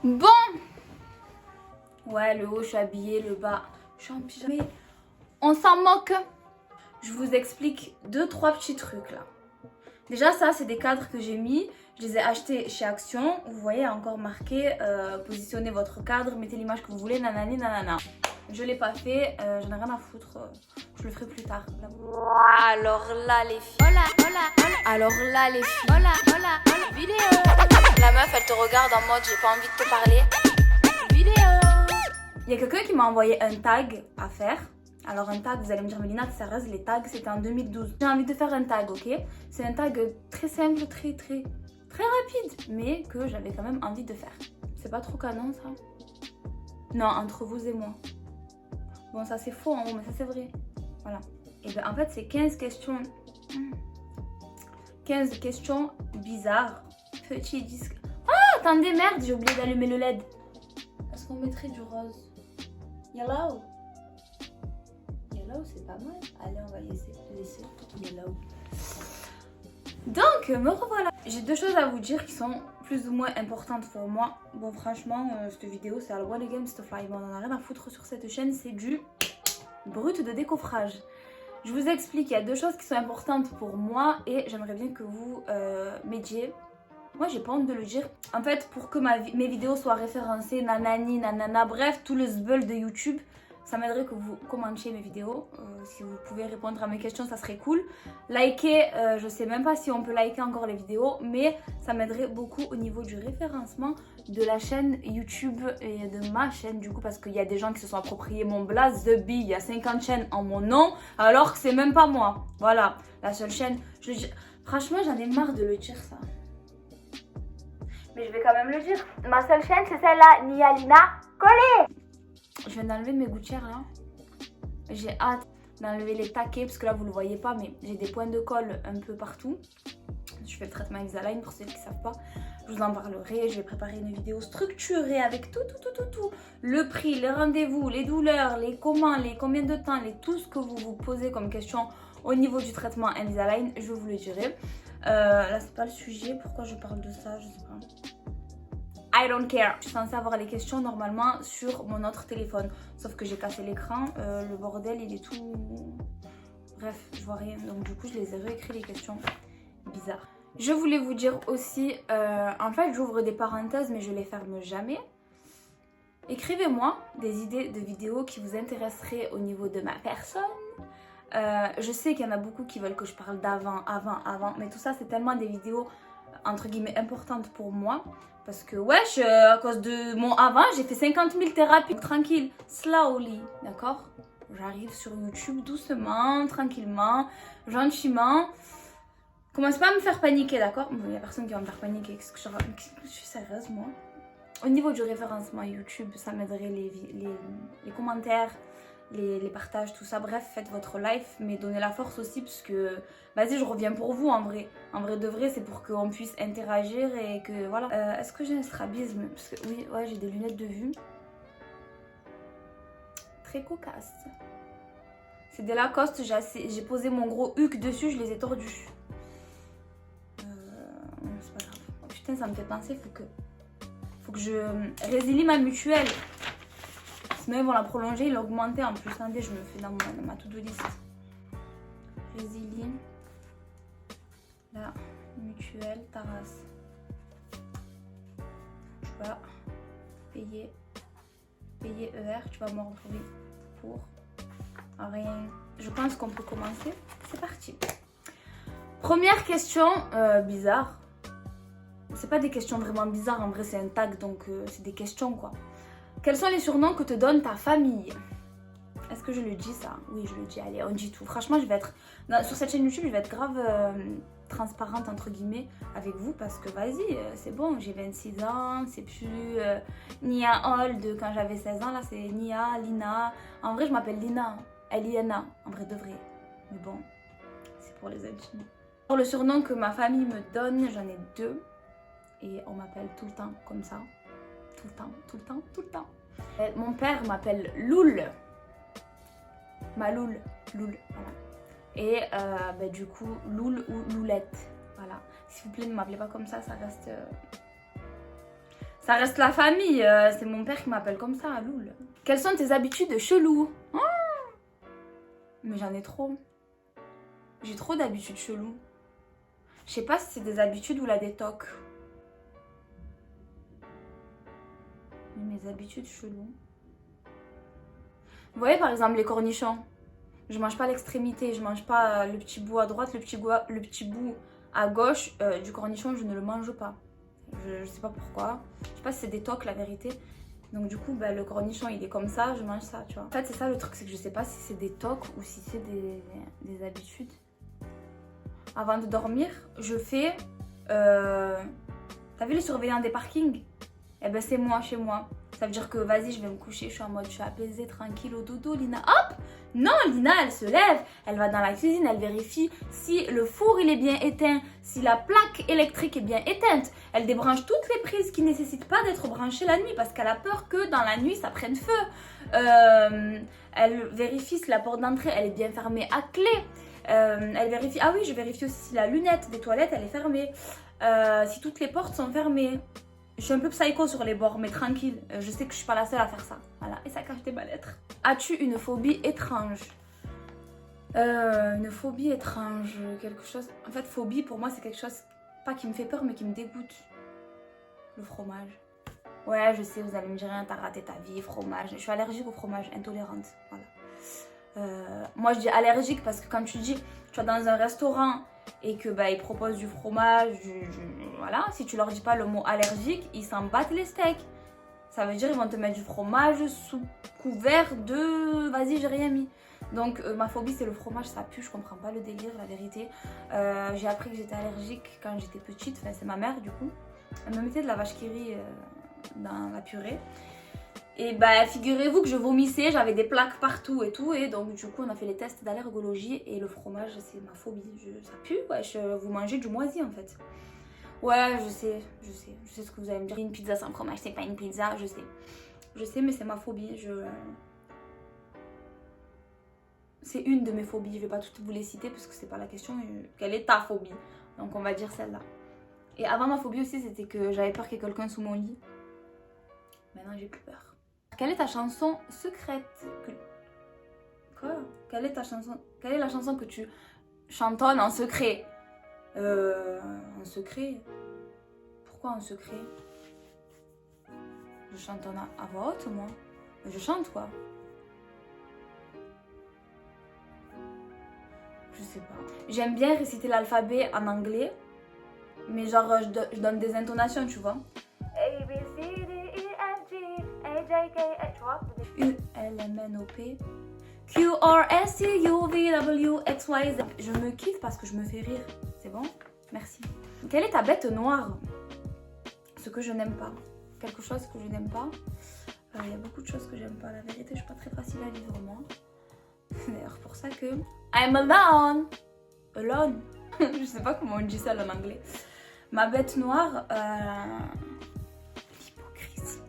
Bon. Ouais, le haut, je suis habillée, le bas, je suis en pyjama. Mais on s'en moque. Je vous explique 2-3 petits trucs là. Déjà, ça, c'est des cadres que j'ai mis. Je les ai achetés chez Action. Vous voyez, encore marqué positionnez votre cadre, mettez l'image que vous voulez, nanani, nanana. Je l'ai pas fait, j'en ai rien à foutre. Je le ferai plus tard. Alors là, les filles. Hola, hola, hola. Alors là, les filles. Hola, hola, hola. Vidéo. La meuf, elle te regarde en mode j'ai pas envie de te parler. Vidéo. Il y a quelqu'un qui m'a envoyé un tag à faire. Alors un tag, vous allez me dire, Mélina, tu sérieuse, les tags, c'était en 2012. J'ai envie de faire un tag, ok? C'est un tag très simple, très rapide, mais que j'avais quand même envie de faire. C'est pas trop canon, ça? Non, entre vous et moi. Bon, ça c'est faux, hein, mais ça c'est vrai. Voilà. Et bien en fait, c'est 15 questions. 15 questions bizarres. Petit disque. Ah, attendez, merde, j'ai oublié d'allumer le LED. Est-ce qu'on mettrait du rose? Yellow. Yellow, c'est pas mal. Allez, on va laisser yellow. Donc, me revoilà. J'ai 2 choses à vous dire qui sont plus ou moins importantes pour moi. Bon, franchement, cette vidéo, c'est à la one again to fly. Bon, on en a rien à foutre sur cette chaîne, c'est du brut de décoffrage. Je vous explique, il y a 2 choses qui sont importantes pour moi et j'aimerais bien que vous m'aidiez. Moi, j'ai pas honte de le dire. En fait, pour que mes vidéos soient référencées, nanani, nanana, bref, tout le zbeul de YouTube, ça m'aiderait que vous commentiez mes vidéos. Si vous pouvez répondre à mes questions, ça serait cool. Likez, je sais même pas si on peut liker encore les vidéos, mais ça m'aiderait beaucoup au niveau du référencement de la chaîne YouTube et de ma chaîne du coup, parce qu'il y a des gens qui se sont appropriés mon blaze, The Bee, il y a 50 chaînes en mon nom, alors que c'est même pas moi. Voilà, la seule chaîne. Franchement, j'en ai marre de le dire ça. Mais je vais quand même le dire. Ma seule chaîne, c'est celle-là, Nialina Collé. Je viens d'enlever mes gouttières là. J'ai hâte d'enlever les taquets parce que là vous le voyez pas, mais j'ai des points de colle un peu partout. Je fais le traitement Invisalign pour ceux qui ne savent pas. Je vous en parlerai. Je vais préparer une vidéo structurée avec tout. Le prix, les rendez-vous, les douleurs, les comment, les combien de temps, tout ce que vous vous posez comme question au niveau du traitement Invisalign. Je vous le dirai. Là c'est pas le sujet. Pourquoi je parle de ça? Je sais pas. I don't care. Je suis censée avoir les questions normalement sur mon autre téléphone. Sauf que j'ai cassé l'écran. Le bordel, il est tout... Bref, je vois rien. Donc du coup, je les ai réécrit les questions. Bizarre. Je voulais vous dire aussi... en fait, j'ouvre des parenthèses, mais je les ferme jamais. Écrivez-moi des idées de vidéos qui vous intéresseraient au niveau de ma personne. Je sais qu'il y en a beaucoup qui veulent que je parle d'avant, avant. Mais tout ça, c'est tellement des vidéos... entre guillemets importante pour moi parce que wesh, à cause de mon avant j'ai fait 50 000 thérapies tranquille, slowly, d'accord, j'arrive sur YouTube doucement, tranquillement, gentiment. Commence pas à me faire paniquer, d'accord, il y a personne qui va me faire paniquer. Je suis sérieuse moi. Au niveau du référencement YouTube, ça m'aiderait les commentaires, les partages, tout ça. Bref, faites votre live, mais donnez la force aussi parce que vas-y, je reviens pour vous en vrai. En vrai de vrai, c'est pour qu'on puisse interagir et que voilà. Est-ce que j'ai un strabisme? Parce que oui, ouais, j'ai des lunettes de vue. Très cocasse. C'est des Lacoste, j'ai posé mon gros huc dessus, je les ai tordus. C'est pas grave. Oh, putain, ça me fait penser, faut que je résilie ma mutuelle. Sinon ils vont la prolonger et l'augmenter en plus. Attendez, je me fais dans ma to-do list. Résilie la mutuelle Taras. Tu vas payer ER. Tu vas me retrouver pour rien. Je pense qu'on peut commencer. C'est parti. Première question bizarre. C'est pas des questions vraiment bizarres. En vrai, c'est un tag, donc c'est des questions quoi. Quels sont les surnoms que te donne ta famille? Est-ce que je le dis ça? Oui, je le dis. Allez, on dit tout. Franchement, je vais être... sur cette chaîne YouTube, je vais être grave transparente, entre guillemets, avec vous. Parce que, vas-y, c'est bon. J'ai 26 ans. C'est plus Nia Old quand j'avais 16 ans. Là, c'est Nia, Lina. En vrai, je m'appelle Lina. Eliana, en vrai de vrai. Mais bon, c'est pour les intimes. Pour le surnom que ma famille me donne, j'en ai 2. Et on m'appelle tout le temps comme ça. Tout le temps. Mon père m'appelle Loul. Ma Loul, voilà. Et du coup, Loul ou Loulette, voilà. S'il vous plaît, ne m'appelez pas comme ça Ça reste la famille, c'est mon père qui m'appelle comme ça, Loul. Quelles sont tes habitudes cheloues? Mais j'en ai trop. J'ai trop d'habitudes cheloues. Je sais pas si c'est des habitudes ou la détox. Mes habitudes cheloues. Vous voyez par exemple les cornichons. Je mange pas l'extrémité, je mange pas le petit bout à droite, le petit bout à gauche du cornichon, je ne le mange pas. Je sais pas pourquoi. Je sais pas si c'est des tocs la vérité. Donc du coup le cornichon il est comme ça, je mange ça, tu vois. En fait c'est ça le truc, c'est que je sais pas si c'est des tocs ou si c'est des habitudes. Avant de dormir, je fais... T'as vu les surveillants des parkings? Eh ben c'est moi chez moi. Ça veut dire que vas-y je vais me coucher, je suis en mode je suis apaisée, tranquille au dodo, Lina. Hop! Non, Lina elle se lève, elle va dans la cuisine, elle vérifie si le four il est bien éteint, si la plaque électrique est bien éteinte. Elle débranche toutes les prises qui ne nécessitent pas d'être branchées la nuit parce qu'elle a peur que dans la nuit ça prenne feu. Elle vérifie si la porte d'entrée elle est bien fermée à clé. Elle vérifie, ah oui je vérifie aussi si la lunette des toilettes elle est fermée, si toutes les portes sont fermées. Je suis un peu psycho sur les bords, mais tranquille, je sais que je suis pas la seule à faire ça. Voilà, et ça cache ma lettre. As-tu une phobie étrange? Une phobie étrange, quelque chose... En fait, phobie pour moi c'est quelque chose, pas qui me fait peur, mais qui me dégoûte. Le fromage. Ouais, je sais, vous allez me dire, t'as raté ta vie, fromage. Je suis allergique au fromage, intolérante, voilà. Moi je dis allergique parce que quand tu dis, tu vas dans un restaurant et que ils proposent du fromage, voilà, si tu leur dis pas le mot allergique, ils s'en battent les steaks. Ça veut dire ils vont te mettre du fromage sous couvert de vas-y j'ai rien mis. Donc ma phobie c'est le fromage, ça pue, je comprends pas le délire, la vérité. J'ai appris que j'étais allergique quand j'étais petite, enfin c'est ma mère du coup. Elle me mettait de la vache qui rit dans la purée. Et figurez-vous que je vomissais, j'avais des plaques partout et tout. Et donc du coup on a fait les tests d'allergologie et le fromage c'est ma phobie. Ça pue, wesh, vous mangez du moisi en fait. Ouais, je sais ce que vous allez me dire. Une pizza sans fromage c'est pas une pizza, je sais mais c'est ma phobie. C'est une de mes phobies, je vais pas toutes vous les citer parce que c'est pas la question. Quelle est ta phobie? Donc on va dire celle-là. Et avant ma phobie aussi c'était que j'avais peur qu'il y ait quelqu'un sous mon lit. Maintenant j'ai plus peur. Quelle est ta chanson secrète Quoi? Quelle est la chanson que tu chantonnes en secret? En secret? Pourquoi en secret? Je chantonne à voix haute moi. Je chante quoi? Je sais pas. J'aime bien réciter l'alphabet en anglais. Mais genre je donne des intonations tu vois. A, B, C, D, E, F, G, H, I, K, L, tu vois? U, L, M, N, O, P, Q, R, S, T, U, V, W, X, Y, Z. Je me kiffe parce que je me fais rire. C'est bon? Merci. Quelle est ta bête noire? Ce que je n'aime pas. Quelque chose que je n'aime pas. Il y a beaucoup de choses que j'aime pas. La vérité, je suis pas très facile à vivre moi. D'ailleurs, pour ça que... I'm alone. Alone. Je sais pas comment on dit ça en anglais. Ma bête noire... L'hypocrisie.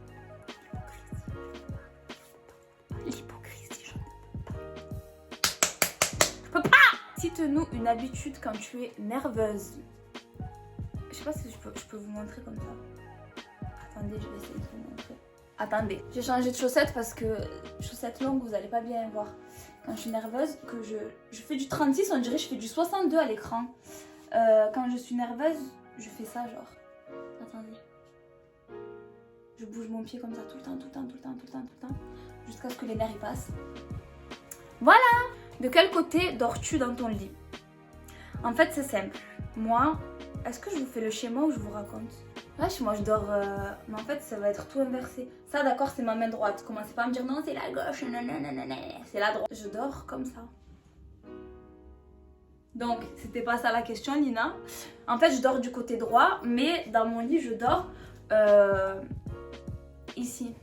L'hypocrisie, je ne peux pas. Cite-nous une habitude quand tu es nerveuse. Je sais pas si je peux vous montrer comme ça. Attendez, je vais essayer de vous montrer. Attendez, j'ai changé de chaussettes parce que chaussettes longues, vous allez pas bien voir. Quand je suis nerveuse, que je fais du 36, on dirait que je fais du 62 à l'écran. Quand je suis nerveuse, je fais ça genre. Attendez. Je bouge mon pied comme ça tout le temps. Jusqu'à ce que les nerfs y passent. Voilà! De quel côté dors-tu dans ton lit? En fait, c'est simple. Moi, est-ce que je vous fais le schéma ou je vous raconte? Wesh, moi je dors... Mais en fait, ça va être tout inversé. Ça, d'accord, c'est ma main droite. Commencez pas à me dire non, c'est la gauche. Non, c'est la droite. Je dors comme ça. Donc, c'était pas ça la question, Lina. En fait, je dors du côté droit, mais dans mon lit, je dors ici,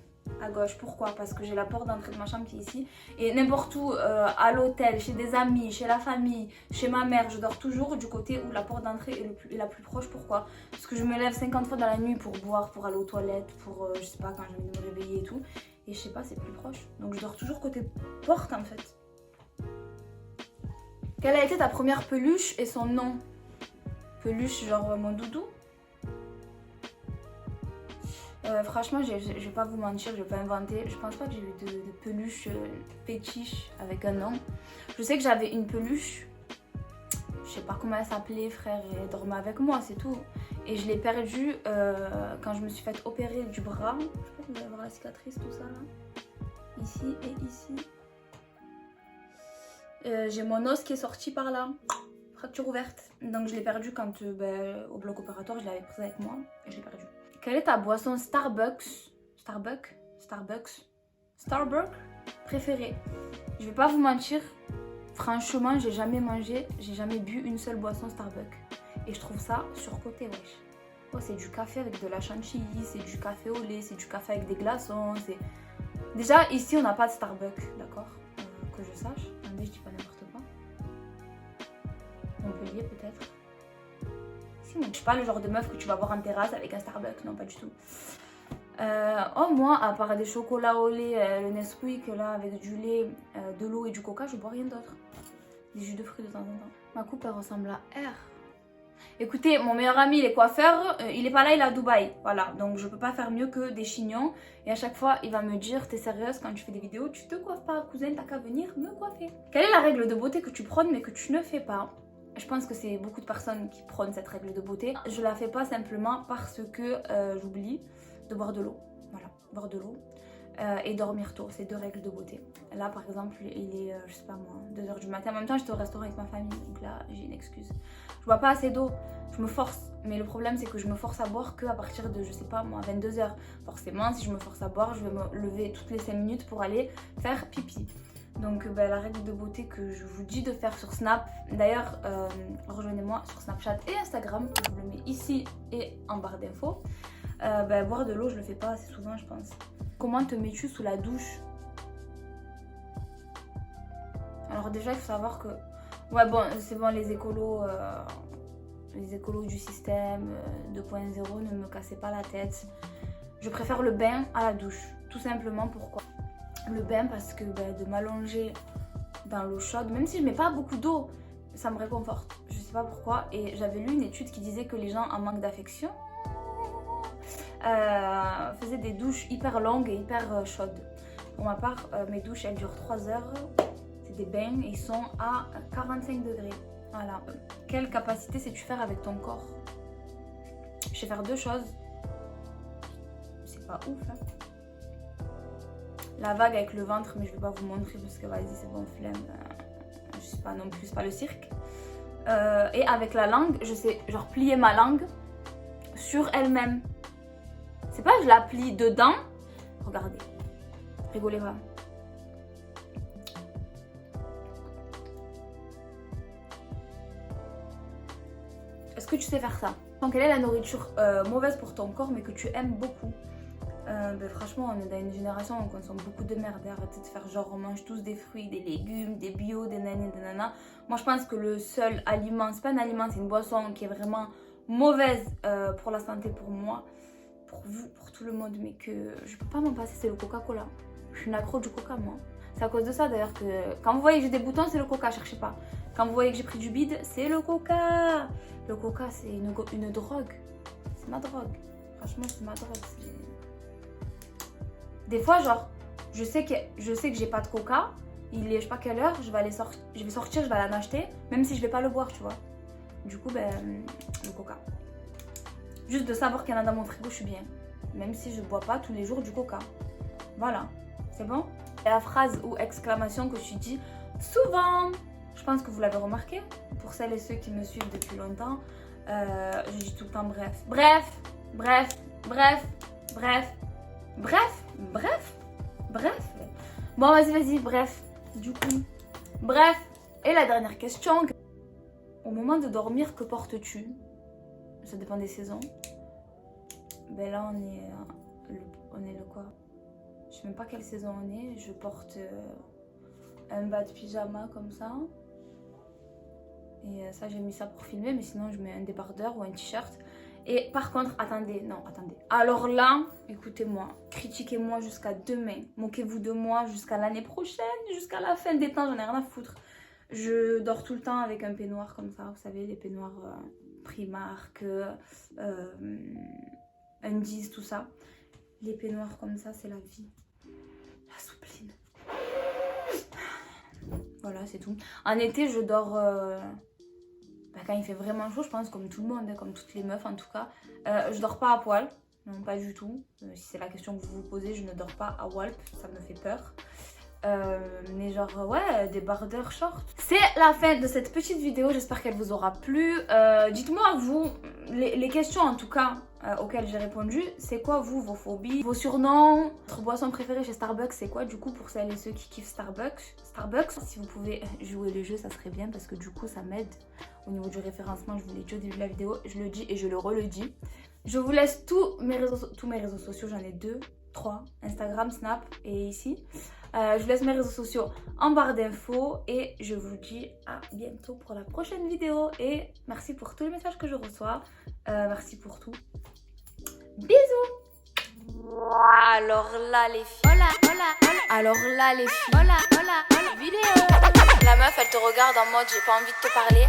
à gauche. Pourquoi? Parce que j'ai la porte d'entrée de ma chambre qui est ici. Et n'importe où, à l'hôtel, chez des amis, chez la famille, chez ma mère, je dors toujours du côté où la porte d'entrée est la plus proche. Pourquoi? Parce que je me lève 50 fois dans la nuit pour boire, pour aller aux toilettes, pour, je sais pas, quand j'ai envie de me réveiller et tout. Et je sais pas, c'est plus proche. Donc, je dors toujours côté porte, en fait. Quelle a été ta première peluche et son nom? Peluche genre mon doudou? Franchement, je vais pas vous mentir, je vais pas inventer. Je pense pas que j'ai eu de peluche fétiche avec un nom. Je sais que j'avais une peluche. Je sais pas comment elle s'appelait, frère, et elle dormait avec moi, c'est tout. Et je l'ai perdue quand je me suis fait opérer du bras. Je sais pas si vous allez voir la cicatrice, tout ça là. Ici et ici. J'ai mon os qui est sorti par là. Fracture ouverte. Donc je l'ai perdue quand au bloc opératoire, je l'avais prise avec moi et je l'ai perdue. Quelle est ta boisson Starbucks préférée? Je vais pas vous mentir, franchement, j'ai jamais mangé, j'ai jamais bu une seule boisson Starbucks. Et je trouve ça surcoté, wesh. Oh, c'est du café avec de la chantilly, c'est du café au lait, c'est du café avec des glaçons. Déjà, ici, on n'a pas de Starbucks, d'accord, que je sache. Attendez, je dis pas n'importe quoi. Montpellier, peut-être. Je suis pas le genre de meuf que tu vas voir en terrasse avec un Starbucks, non pas du tout. Oh moi, à part des chocolats au lait, le Nesquik là avec du lait, de l'eau et du coca, je bois rien d'autre. Des jus de fruits de temps en temps. Ma coupe elle ressemble à R. Écoutez, mon meilleur ami il est coiffeur, il est pas là, il est à Dubaï. Voilà, donc je peux pas faire mieux que des chignons. Et à chaque fois il va me dire, t'es sérieuse quand tu fais des vidéos, tu te coiffes pas, cousine, t'as qu'à venir me coiffer. Quelle est la règle de beauté que tu prônes mais que tu ne fais pas? Je pense que c'est beaucoup de personnes qui prônent cette règle de beauté. Je la fais pas simplement parce que j'oublie de boire de l'eau. Voilà, boire de l'eau et dormir tôt. C'est 2 règles de beauté. Là par exemple, il est, je sais pas moi, 2h du matin. En même temps, j'étais au restaurant avec ma famille, donc là j'ai une excuse. Je bois pas assez d'eau, je me force. Mais le problème c'est que je me force à boire qu'à partir de, je sais pas moi, 22h. Forcément, si je me force à boire, je vais me lever toutes les 5 minutes pour aller faire pipi. Donc la règle de beauté que je vous dis de faire sur Snap, d'ailleurs rejoignez-moi sur Snapchat et Instagram, je vous le mets ici et en barre d'infos. Boire de l'eau je le fais pas assez souvent je pense. Comment te mets-tu sous la douche? Alors déjà il faut savoir que, ouais bon c'est bon les écolos du système 2.0 ne me cassez pas la tête. Je préfère le bain à la douche, tout simplement. Pourquoi? Le bain parce que de m'allonger dans l'eau chaude, même si je mets pas beaucoup d'eau, ça me réconforte. Je sais pas pourquoi. Et j'avais lu une étude qui disait que les gens en manque d'affection faisaient des douches hyper longues et hyper chaudes. Pour ma part, mes douches elles durent 3 heures. C'est des bains et ils sont à 45 degrés. Voilà. Quelle capacité sais-tu faire avec ton corps? Je sais faire 2 choses. C'est pas ouf hein. La vague avec le ventre, mais je vais pas vous montrer parce que vas-y c'est bon flemme, je sais pas non plus, c'est pas le cirque. Et avec la langue, je sais genre plier ma langue sur elle-même. C'est pas je la plie dedans, regardez, rigolez pas. Est-ce que tu sais faire ça? Donc quelle est la nourriture mauvaise pour ton corps mais que tu aimes beaucoup? Franchement, on est dans une génération où on consomme beaucoup de merde. Arrêtez de faire genre on mange tous des fruits, des légumes, des bio, des nani, des nanas. Moi je pense que le seul aliment, c'est pas un aliment, c'est une boisson qui est vraiment mauvaise pour la santé, pour moi, pour vous, pour tout le monde, mais que je peux pas m'en passer, c'est le Coca-Cola. Je suis une accro du Coca moi. C'est à cause de ça d'ailleurs que quand vous voyez que j'ai des boutons, c'est le Coca, cherchez pas. Quand vous voyez que j'ai pris du bide, c'est le Coca. Le Coca c'est une drogue. C'est ma drogue. Franchement c'est ma drogue. Des fois, genre, je sais que j'ai pas de coca, il est je sais pas quelle heure, je vais sortir, je vais aller en acheter, même si je vais pas le boire, tu vois. Du coup, le coca. Juste de savoir qu'il y en a dans mon frigo, je suis bien. Même si je bois pas tous les jours du coca. Voilà, c'est bon? Et la phrase ou exclamation que je dis souvent, je pense que vous l'avez remarqué, pour celles et ceux qui me suivent depuis longtemps, je dis tout le temps bref. Bref, bref, bref, bref. Bref. Bon, vas-y, bref. Du coup, bref. Et la dernière question. Au moment de dormir, que portes-tu? Ça dépend des saisons. Là, on est le quoi? Je sais même pas quelle saison on est. Je porte un bas de pyjama comme ça. Et ça, j'ai mis ça pour filmer. Mais sinon, je mets un débardeur ou un t-shirt. Et par contre, attendez. Alors là, écoutez-moi, critiquez-moi jusqu'à demain. Moquez-vous de moi jusqu'à l'année prochaine, jusqu'à la fin des temps, j'en ai rien à foutre. Je dors tout le temps avec un peignoir comme ça, vous savez, les peignoirs Primark, Undies, tout ça. Les peignoirs comme ça, c'est la vie. La soupline. Voilà, c'est tout. En été, je dors... quand il fait vraiment chaud, je pense, comme tout le monde, hein, comme toutes les meufs en tout cas. Je dors pas à poil. Non, pas du tout. Si c'est la question que vous vous posez, je ne dors pas à Walp. Ça me fait peur. Mais genre ouais, des bardeurs shorts. C'est la fin de cette petite vidéo, j'espère qu'elle vous aura plu. Dites-moi vous, les questions en tout cas auxquelles j'ai répondu, c'est quoi vous vos phobies, vos surnoms, votre boisson préférée chez Starbucks, c'est quoi du coup pour celles et ceux qui kiffent Starbucks. Si vous pouvez jouer le jeu, ça serait bien parce que du coup ça m'aide au niveau du référencement. Je vous l'ai dit au début de la vidéo, je le dis et je le redis. Je vous laisse tous mes réseaux sociaux, j'en ai 2, 3, Instagram, Snap et ici. Je vous laisse mes réseaux sociaux en barre d'infos et je vous dis à bientôt pour la prochaine vidéo. Et merci pour tous les messages que je reçois. Merci pour tout. Bisous. Alors là les filles. Alors là les filles. Vidéo. La meuf elle te regarde en mode j'ai pas envie de te parler.